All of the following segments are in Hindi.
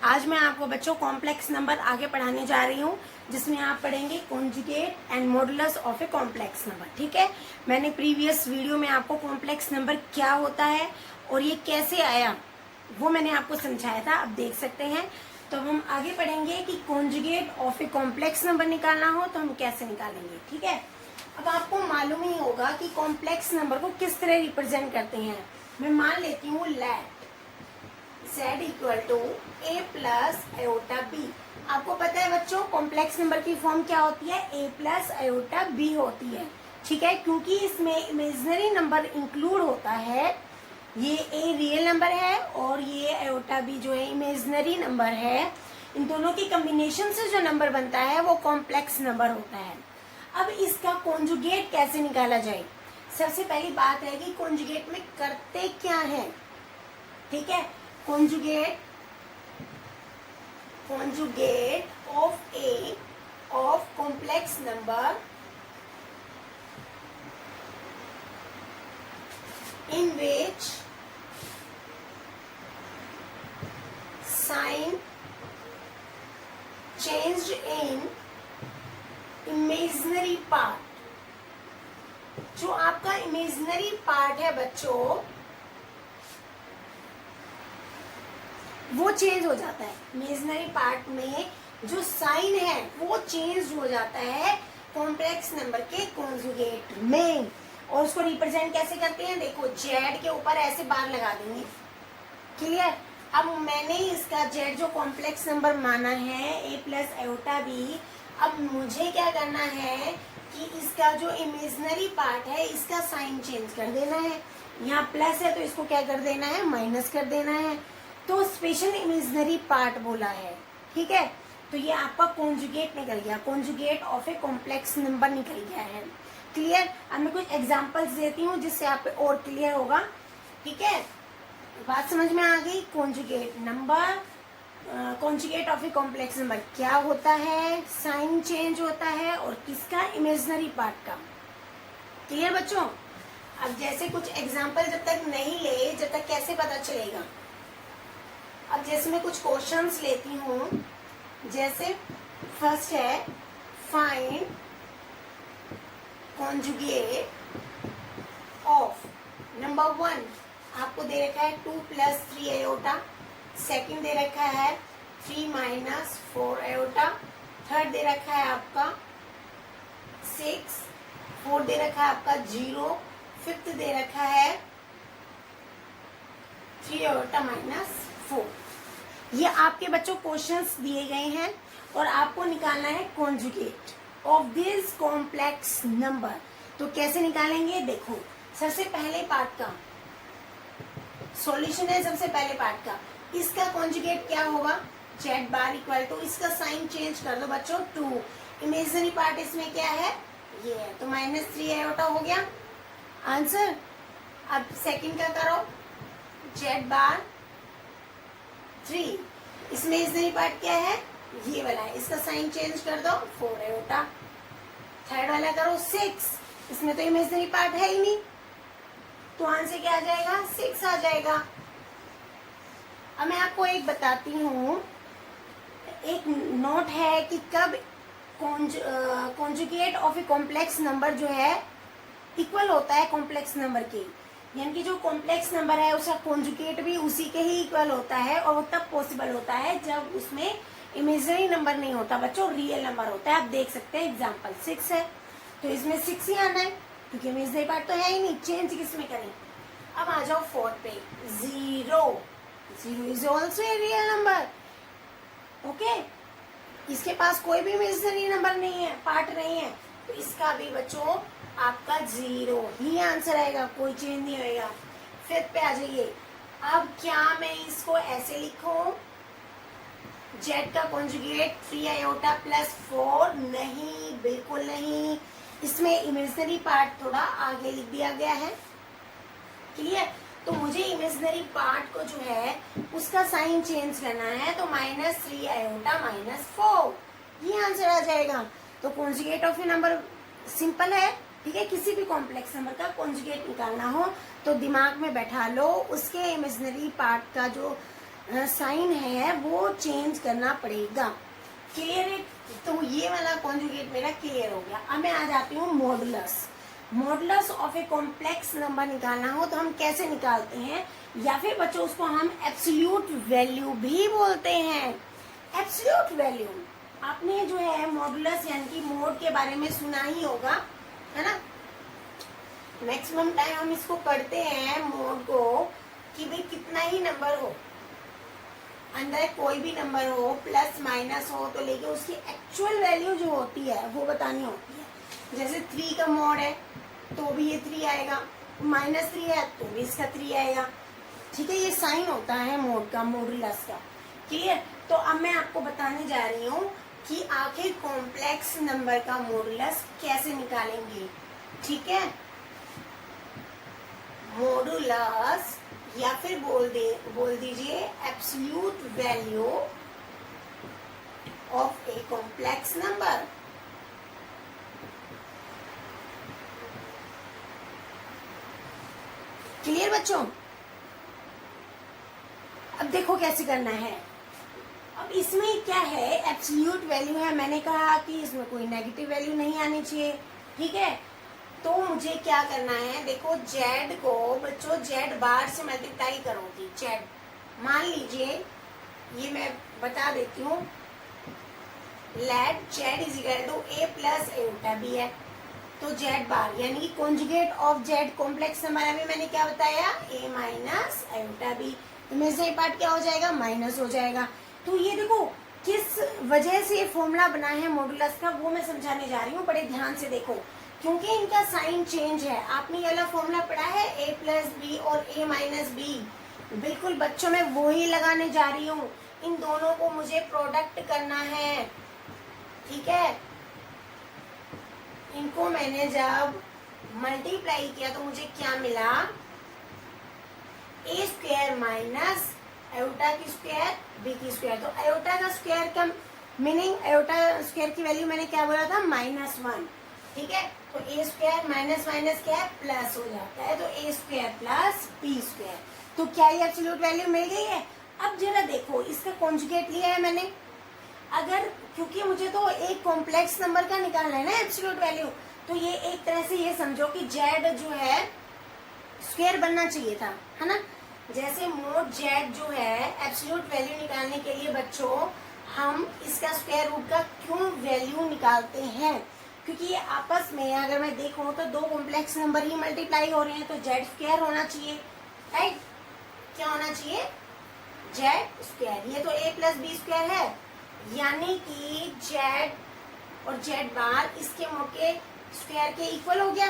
आज मैं आपको बच्चों कॉम्प्लेक्स नंबर आगे पढ़ाने जा रही हूँ, जिसमें आप पढ़ेंगे conjugate and modulus of a complex number. ठीक है, मैंने प्रीवियस वीडियो में आपको कॉम्प्लेक्स नंबर क्या होता है और ये कैसे आया वो मैंने आपको समझाया था, आप देख सकते हैं। तो हम आगे पढ़ेंगे कि conjugate of a complex number निकालना हो तो हम कैसे निकालेंगे। ठीक है, अब आपको मालूम ही होगा कि कॉम्प्लेक्स नंबर को किस तरह रिप्रेजेंट करते हैं। मैं मान लेती हूँ let z equal to a plus iota B. आपको पता है बच्चों कॉम्प्लेक्स नंबर की फॉर्म क्या होती है, a प्लस आयोटा बी होती है। ठीक है, क्योंकि इसमें इमेजिनरी नंबर इंक्लूड होता है। ये a रियल नंबर है और ये आयोटा बी जो है इमेजिनरी नंबर है। इन दोनों की कॉम्बिनेशन से जो नंबर बनता है वो कॉम्प्लेक्स नंबर होता है। अब इसका कॉन्जुगेट कैसे निकाला जाए। सबसे पहली बात है कि कॉन्जुगेट में करते क्या है। ठीक है, conjugate of A of complex number in which sign changed in imaginary part। जो आपका इमेजिनरी पार्ट है बच्चों वो चेंज हो जाता है। इमेजिनरी पार्ट में जो साइन है वो चेंज हो जाता है कॉम्प्लेक्स नंबर के कॉन्जुगेट में। और उसको रिप्रेजेंट कैसे करते हैं, देखो जेड के ऊपर ऐसे बार लगा देंगे। क्लियर। अब मैंने इसका जेड जो कॉम्प्लेक्स नंबर माना है a प्लस आयोटा बी, अब मुझे क्या करना है कि इसका जो इमेजिनरी पार्ट है इसका साइन चेंज कर देना है। यहाँ प्लस है तो इसको क्या कर देना है, माइनस कर देना है। तो स्पेशल इमेजिनरी पार्ट बोला है। ठीक है, तो ये आपका कॉन्जुगेट निकल गया, conjugate of a complex number निकल गया है। क्लियर। अब मैं कुछ एग्जांपल्स देती हूँ जिससे आप पे और क्लियर होगा। ठीक है, बात समझ में आ गई। Conjugate number, conjugate of a complex number क्या होता है, साइन चेंज होता है और किसका, इमेजिनरी पार्ट का। क्लियर बच्चों। अब जैसे कुछ एग्जांपल जब तक नहीं ले जब तक कैसे पता चलेगा। अब जैसे मैं कुछ क्वेश्चंस लेती हूँ, जैसे फर्स्ट है फाइंड कॉन्जुगेट ऑफ नंबर 1। आपको दे रखा है 2 प्लस 3 आयोटा। सेकंड दे रखा है 3 माइनस 4 आयोटा। थर्ड दे रखा है आपका 6। फोर्थ दे रखा है आपका 0। फिफ्थ दे रखा है 3 आयोटा माइनस 4। ये आपके बच्चों क्वेश्चंस दिए गए हैं और आपको निकालना है conjugate of this complex number. तो कैसे निकालेंगे, देखो सबसे पहले पार्ट का सॉल्यूशन है। सबसे पहले पार्ट का इसका कॉन्जुगेट क्या होगा, जेड बार इक्वल टू, इसका साइन चेंज कर दो बच्चों 2। इमेजिनरी पार्ट इसमें क्या है, ये है, तो माइनस 3 आयोटा हो गया आंसर। अब सेकंड का करो, जेड बार 3, इसमें इमेजिनरी पार्ट क्या है, ये वाला है, इसका साइन चेंज कर दो 4 आयोटा। थर्ड वाला करो 6, इसमें तो इमेजिनरी पार्ट है ही नहीं, तो आंसर क्या आ जाएगा, 6 आ जाएगा। अब मैं आपको एक बताती हूँ, एक नोट है कि कब conjugate of a complex number जो है इक्वल होता है कॉम्प्लेक्स नंबर के, यानी कि जो कॉम्प्लेक्स नंबर है उसका कॉन्जुगेट भी उसी के ही इक्वल होता है। और वो तब पॉसिबल होता है जब उसमें इमेजिनरी नंबर नहीं होता बच्चों, रियल नंबर होता है। आप देख सकते हैं एग्जांपल 6 है तो इसमें 6 ही आना है क्योंकि इमेजिनरी पार्ट तो है ही नहीं, चेंज किसमें करें। अब आ जाओ 4 पे, 0 is also a real number. Okay, इसके पास कोई भी इमेजिनरी नंबर नहीं है, पार्ट नहीं है, तो इसका भी बच्चों आपका 0 ही आंसर आएगा, कोई चेंज नहीं होएगा। फिफ्थ पे आ जाइए। अब क्या मैं इसको ऐसे लिखूं, जेड का कॉन्जुगेट 3 आयोटा प्लस 4, नहीं बिल्कुल नहीं, इसमें इमेजिनरी पार्ट थोड़ा आगे लिख दिया गया है। क्लियर। तो मुझे इमेजिनरी पार्ट को जो है उसका साइन चेंज करना है, तो माइनस 3 आयोटा माइनस 4, ये आंसर आ जाएगा। तो conjugate of A number simple है। ठीक है, किसी भी कॉम्प्लेक्स नंबर का कॉन्जुगेट निकालना हो तो दिमाग में बैठा लो, उसके इमेजिनरी पार्ट का जो साइन है वो चेंज करना पड़ेगा। क्लियर है? तो ये वाला कॉन्जुगेट मेरा क्लियर हो गया। अब मैं आ जाती हूँ modulus. Modulus of a complex number निकालना हो तो हम कैसे निकालते हैं, या फिर बच्चों उसको हम एब्सोल्यूट वैल्यू भी बोलते हैं। एब्सोल्यूट वैल्यू आपने जो है मॉडुलस यानी कि मोड के बारे में सुना ही होगा, है ना। मैक्सिमम टाइम हम इसको पढ़ते हैं मोड को कि भाई कितना ही नंबर हो, अंदर कोई भी नंबर हो, प्लस माइनस हो, तो लेके उसकी एक्चुअल वैल्यू जो होती है वो बतानी होती है। जैसे 3 का मोड है तो भी ये 3 आएगा, -3 है तो भी इसका 3 आएगा। ठीक है, ये साइन होता है मोड का, मॉडुलस का। क्लियर? तो अब मैं आपको बताने जा रही हूँ कि आखिर कॉम्प्लेक्स नंबर का मॉडुलस कैसे निकालेंगे। ठीक है, मॉडुलस या फिर बोल दीजिए absolute value of a complex number. Clear बच्चों? अब देखो कैसे करना है। अब इसमें क्या है, एब्सोल्यूट वैल्यू है, मैंने कहा कि इसमें कोई नेगेटिव वैल्यू नहीं आनी चाहिए। ठीक है, तो मुझे क्या करना है, देखो जेड को बच्चों जेड बार से मल्टीप्लाई करोगी। जेड मान लीजिए, ये मैं बता देती हूँ, let Z is equal to A plus eta B है। तो जेड बार यानी कि conjugate of Z complex number, अभी मैंने क्या बताया, ए माइनस एटा बी। तो मेरे से पार्ट क्या हो जाएगा, माइनस हो जाएगा। तो ये देखो किस वजह से ये फॉर्मूला बना है मॉडुलस का, वो मैं समझाने जा रही हूँ, बड़े ध्यान से देखो। क्योंकि इनका साइन चेंज है। आपने ये वाला फॉर्मूला पढ़ा है a प्लस बी और a माइनस बी, बिल्कुल बच्चों में वो ही लगाने जा रही हूँ। इन दोनों को मुझे प्रोडक्ट करना है। ठीक है, इनको मैंने जब मल्टीप्लाई किया तो मुझे क्या मिला, a स्क्वायर माइनस एयोटा की स्क्वायर बी की स्क्वायर। तो एयोटा का स्क्वायर का मीनिंग, एयोटा स्क्वायर की वैल्यू मैंने क्या बोला था, -1। ठीक है, तो ए स्क्वायर माइनस माइनस क्या है, प्लस हो जाता है। तो ए स्क्वायर प्लस बी स्क्वायर। तो क्या ये एब्सोल्यूट वैल्यू मिल गई है। अब जरा देखो, इसका कॉन्जुगेट लिया है मैंने। अगर क्योंकि मुझे तो एक कॉम्प्लेक्स नंबर का निकालना है ना एब्सोल्यूट वैल्यू, तो ये एक तरह से ये समझो कि जेड जो है स्क्वायर बनना चाहिए था, है ना। जैसे मोड जेड जो है एब्सोल्यूट वैल्यू निकालने के लिए बच्चों हम इसका स्क्वायर रूट का क्यों वैल्यू निकालते हैं, क्योंकि ये आपस में अगर मैं देखूं तो दो कॉम्प्लेक्स नंबर ही मल्टीप्लाई हो रहे हैं, तो जेड स्क्वायर होना चाहिए, राइट। क्या होना चाहिए, जेड स्क्वायर। ये तो ए प्लस बी स्क्वायर है, यानी कि जेड और जेड बार इसके मोड के स्क्वायर के इक्वल हो गया।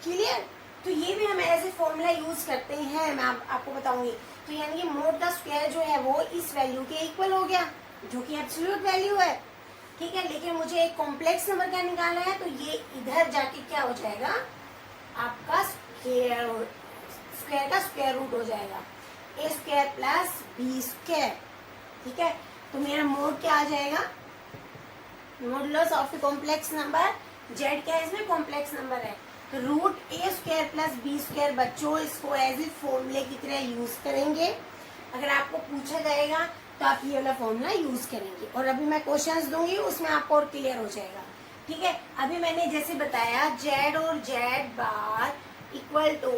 क्लियर? तो ये भी हम ऐसे फॉर्मूला यूज करते हैं, मैं आपको बताऊंगी। तो यानी कि मोड का स्क्वायर जो है वो इस वैल्यू के इक्वल हो गया, जो कि एब्सोल्यूट वैल्यू है। ठीक है, लेकिन मुझे एक कॉम्प्लेक्स नंबर का निकालना है, तो ये इधर जाके क्या हो जाएगा, आपका स्क्वायर का स्क्वायर रूट हो जाएगा, ए स्क्वायर प्लस बी स्क्वायर। ठीक है, तो मेरा मोड क्या आ जाएगा, modulus of a complex number. Z क्या है इसमें, कॉम्प्लेक्स नंबर है, तो रूट ए स्क्वायर प्लस बी स्क्वायर। बच्चों इसको एज ए फॉर्मूले की तरह यूज करेंगे। अगर आपको पूछा जाएगा तो आप ये वाला फॉर्मूला यूज करेंगे, और अभी मैं क्वेश्चंस दूंगी उसमें आपको और क्लियर हो जाएगा। ठीक है, अभी मैंने जैसे बताया जेड और Z bar equal to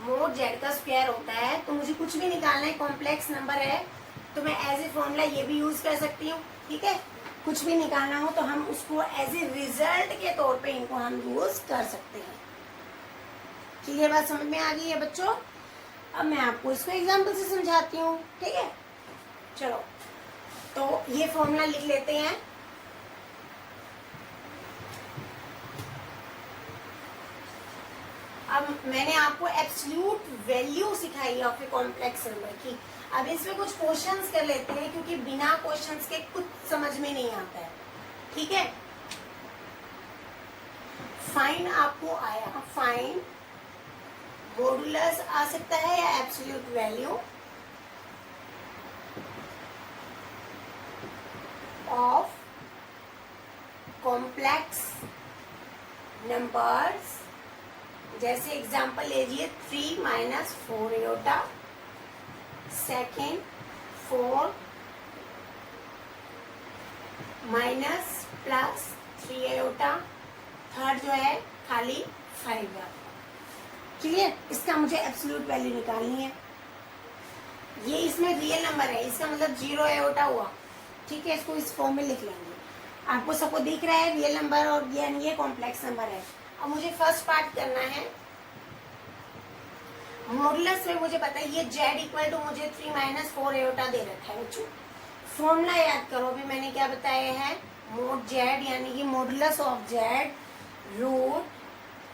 mod Z का स्क्वायर होता है, तो मुझे कुछ भी निकालना है, कॉम्प्लेक्स नंबर है, तो मैं एज ए फॉर्मूला ये भी यूज कर सकती हूँ। ठीक है, कुछ भी निकालना हो तो हम उसको एज ए रिजल्ट के तौर पे इनको हम यूज कर सकते हैं। क्लियर बात समझ में आ गई है बच्चों? अब मैं आपको इसको एग्जाम्पल से समझाती हूँ। ठीक है, चलो तो ये फॉर्मूला लिख लेते हैं। अब मैंने आपको एब्सोल्यूट वैल्यू सिखाई है ऑफ ए कॉम्प्लेक्स नंबर की। अब इसमें कुछ क्वेश्चंस कर लेते हैं, क्योंकि बिना क्वेश्चंस के कुछ समझ में नहीं आता है। ठीक है, फाइन आपको आया, फाइन मॉडुलस आ सकता है या absolute value of complex numbers. जैसे एग्जांपल लीजिए 3 - 4 aorta second 4 minus plus 3 iota, third जो है खाली 5 है। क्लियर? इसका मुझे एब्सोल्यूट वैल्यू निकालनी है। ये इसमें रियल नंबर है, इसका मतलब 0 आयोटा हुआ। ठीक है, इसको इस फॉर्म में लिख लेंगे। आपको सबको दिख रहा है रियल नंबर और ये कॉम्प्लेक्स नंबर है। अब मुझे फर्स्ट पार्ट करना है। मॉडुलस में मुझे पता है ये z इक्वल टू मुझे 3 माइनस 4 आयोटा दे रखा है बच्चों। फॉर्मूला याद करो, अभी मैंने क्या बताया है, मोड z यानी कि मॉडुलस ऑफ z रूट,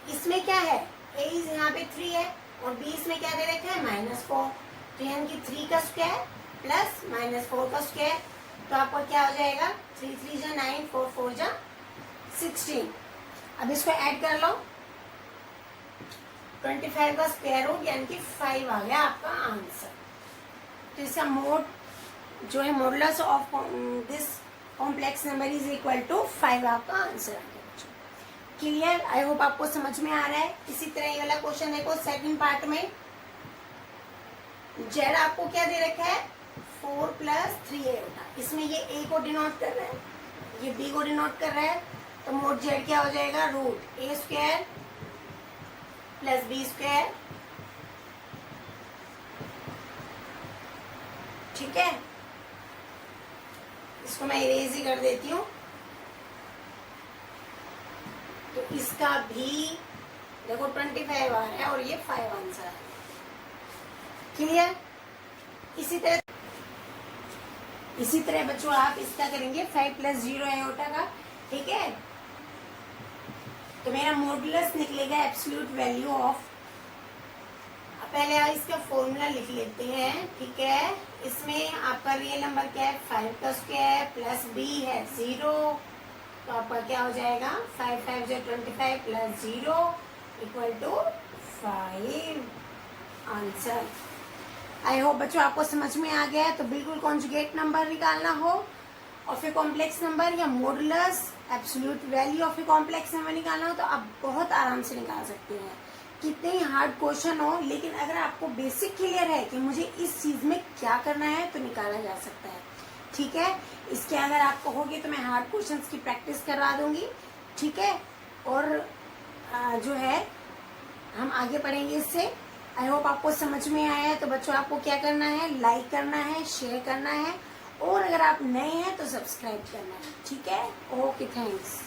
इसमें क्या है, a यहाँ पे 3 है और b इसमें क्या दे रखा है -4, तो यानी कि 3 का स्क्वायर प्लस -4 का स्क्वायर, तो आपका क्या हो जाएगा 3 3 जा 9, 4 4 जा 16। अब इसको ऐड कर लो, 25 का स्क्वायर रूट यानी कि 5 आ गया आपका आंसर। तो इसका मोड जो है modulus of this complex number is equal to 5 आपका आंसर आ गया। क्लियर? आई होप आपको समझ में आ रहा है। इसी तरह ये वाला क्वेश्चन देखो, सेकंड पार्ट में z आपको क्या दे रखा है 4 प्लस 3 आयोटा, इसमें ये a को डिनोट कर रहा है, ये b को डिनोट कर रहा है, तो मोड z क्या हो जाएगा root a square plus b square. ठीक है, इसको मैं इरेज ही कर देती हूँ। तो इसका भी देखो 25 आ रहा है और ये 5 आंसर है। क्लियर? इसी तरह बच्चों आप इसका करेंगे 5 प्लस 0 आयोटा का। ठीक है, तो मेरा मॉडुलस निकलेगा एब्सोल्यूट वैल्यू ऑफ, पहले आप इसका फॉर्मूला लिख लेते हैं। ठीक है, इसमें आपका रियल नंबर क्या है 5 का स्क्वायर प्लस b है 0, तो आपका क्या हो जाएगा 5 5 जो 25 plus 0 equal to 5 answer. I hope बच्चों आपको समझ में आ गया है। तो बिल्कुल कॉन्जुगेट नंबर निकालना हो और फिर कॉम्प्लेक्स नंबर या modulus absolute value of a complex number निकालना हो तो आप बहुत आराम से निकाल सकते हैं, कितने ही हार्ड क्वेश्चन हो। लेकिन अगर आपको बेसिक क्लियर है कि मुझे इस चीज में क्या करना है तो निकाला जा सकता है। ठीक है, इसके अगर आप कहोगे तो मैं हार्ड क्वेश्चंस की प्रैक्टिस करवा दूंगी। ठीक है, और जो है हम आगे पढ़ेंगे इससे। आई होप आपको समझ में आया है। तो बच्चों आपको क्या करना है, लाइक करना है, शेयर करना है और अगर आप नए हैं तो सब्सक्राइब करना है। ठीक है, ओके, थैंक्स।